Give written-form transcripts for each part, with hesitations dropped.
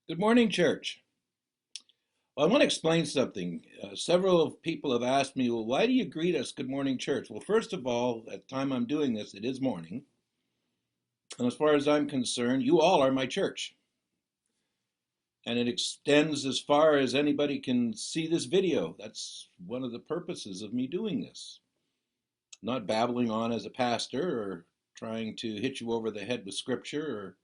Good morning, church. Well, I want to explain something. Several people have asked me, well, why do you greet us good morning, church? Well, first of all, at the time I'm doing this, it is morning. And as far as I'm concerned, you all are my church. And it extends as far as anybody can see this video. That's one of the purposes of me doing this. Not babbling on as a pastor or trying to hit you over the head with scripture or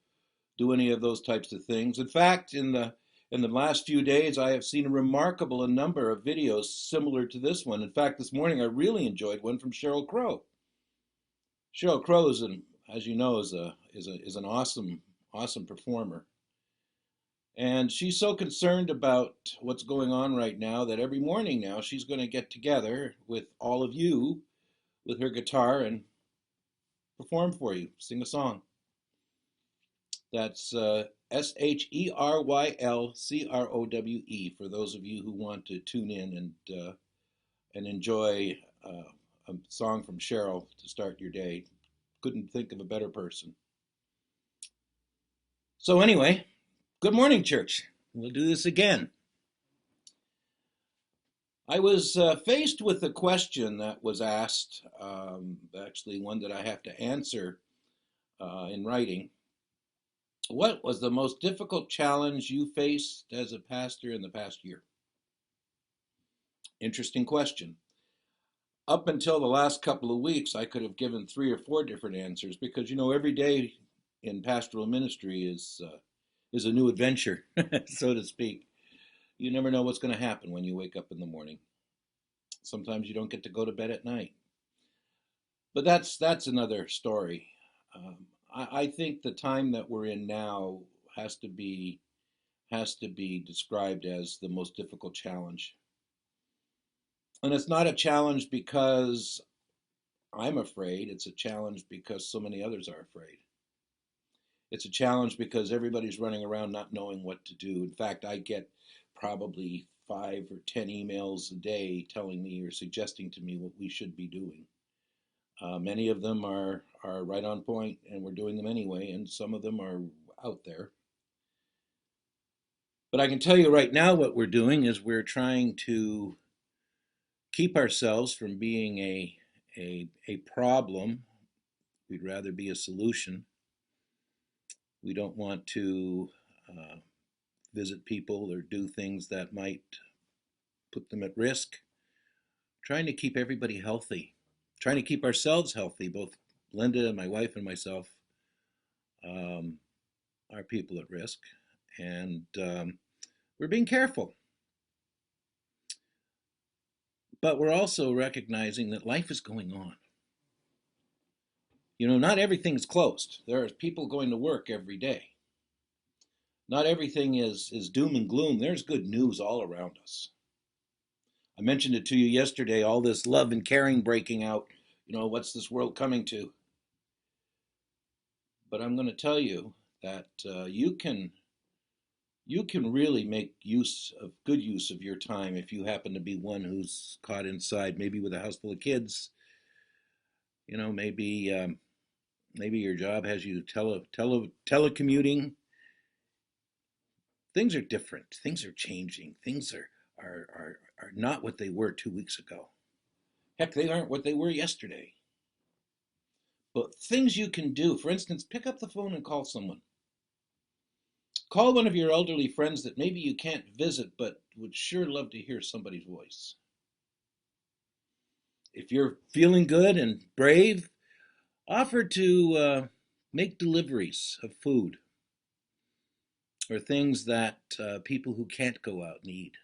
do any of those types of things. In fact, in the last few days, I have seen a remarkable number of videos similar to this one. In fact, this morning I really enjoyed one from Sheryl Crow. Sheryl Crow is as you know, is an awesome performer, and she's so concerned about what's going on right now that every morning now she's going to get together with all of you with her guitar and perform for you, sing a song. That's SHERYLCROWE for those of you who want to tune in and enjoy a song from Cheryl to start your day. Couldn't think of a better person. So anyway, good morning, church. We'll do this again. I was faced with a question that was asked, actually one that I have to answer in writing. What was the most difficult challenge you faced as a pastor in the past year? Interesting question. Up until the last couple of weeks, I could have given three or four different answers because every day in pastoral ministry is a new adventure, so to speak. You never know what's going to happen when you wake up in the morning. Sometimes you don't get to go to bed at night, but that's another story. I think the time that we're in now has to be has to be described as the most difficult challenge. And it's not a challenge because I'm afraid. It's a challenge because so many others are afraid. It's a challenge because everybody's running around not knowing what to do. In fact, I get probably 5 or 10 emails a day telling me or suggesting to me what we should be doing. Many of them are right on point, and we're doing them anyway, and some of them are out there. But I can tell you right now what we're doing is we're trying to keep ourselves from being a problem. We'd rather be a solution. We don't want to visit people or do things that might put them at risk. Trying to keep everybody healthy, trying to keep ourselves healthy, both Linda, my wife, and myself um, are people at risk. And we're being careful. But we're also recognizing that life is going on. Not everything's closed. There are people going to work every day. Not everything is doom and gloom. There's good news all around us. I mentioned it to you yesterday, all this love and caring breaking out. What's this world coming to? But I'm going to tell you that you can really make good use of your time if you happen to be one who's caught inside, maybe with a house full of kids. Maybe your job has you telecommuting. Things are different. Things are changing. Things are not what they were 2 weeks ago. Heck, they aren't what they were yesterday. But things you can do, for instance, pick up the phone and call someone. Call one of your elderly friends that maybe you can't visit, but would sure love to hear somebody's voice. If you're feeling good and brave, offer to make deliveries of food or things that people who can't go out need.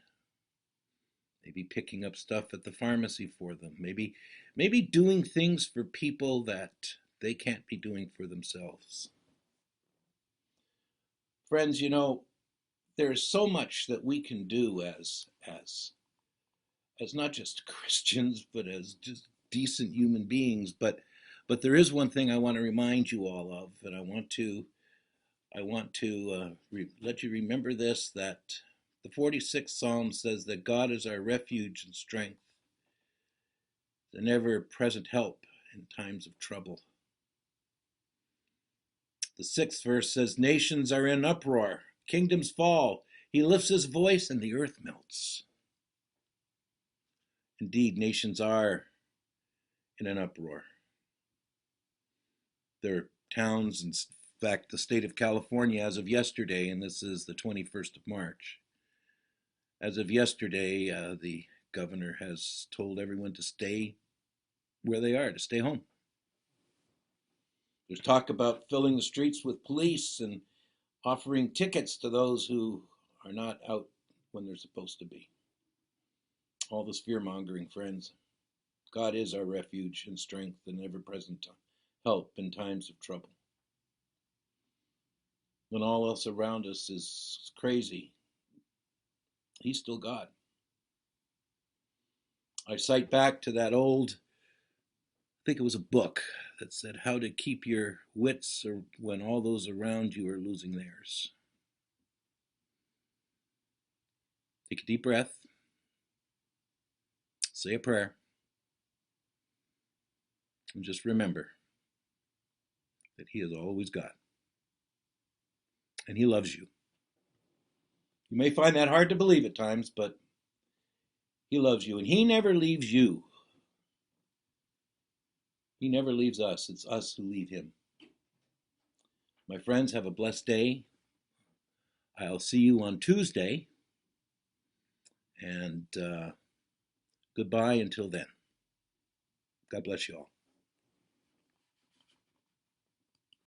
Maybe picking up stuff at the pharmacy for them. Maybe doing things for people that they can't be doing for themselves. Friends, there's so much that we can do as not just Christians, but as just decent human beings. But there is one thing I want to remind you all of, and I want to let you remember this: that the 46th Psalm says that God is our refuge and strength, an ever-present help in times of trouble. The 6th verse says, "Nations are in uproar. Kingdoms fall. He lifts his voice and the earth melts. Indeed, nations are in an uproar. There are towns, in fact, the state of California, as of yesterday, and this is the 21st of March, as of yesterday, the governor has told everyone to stay where they are, to stay home. There's talk about filling the streets with police and offering tickets to those who are not out when they're supposed to be. All this fear mongering, friends. God is our refuge and strength and ever present help in times of trouble. When all else around us is crazy, He's still God. I cite back to that old, I think it was a book that said how to keep your wits when all those around you are losing theirs. Take a deep breath, say a prayer, and just remember that He is always God. And He loves you. You may find that hard to believe at times, but He loves you. And He never leaves you. He never leaves us. It's us who leave Him. My friends, have a blessed day. I'll see you on Tuesday. And goodbye until then. God bless you all.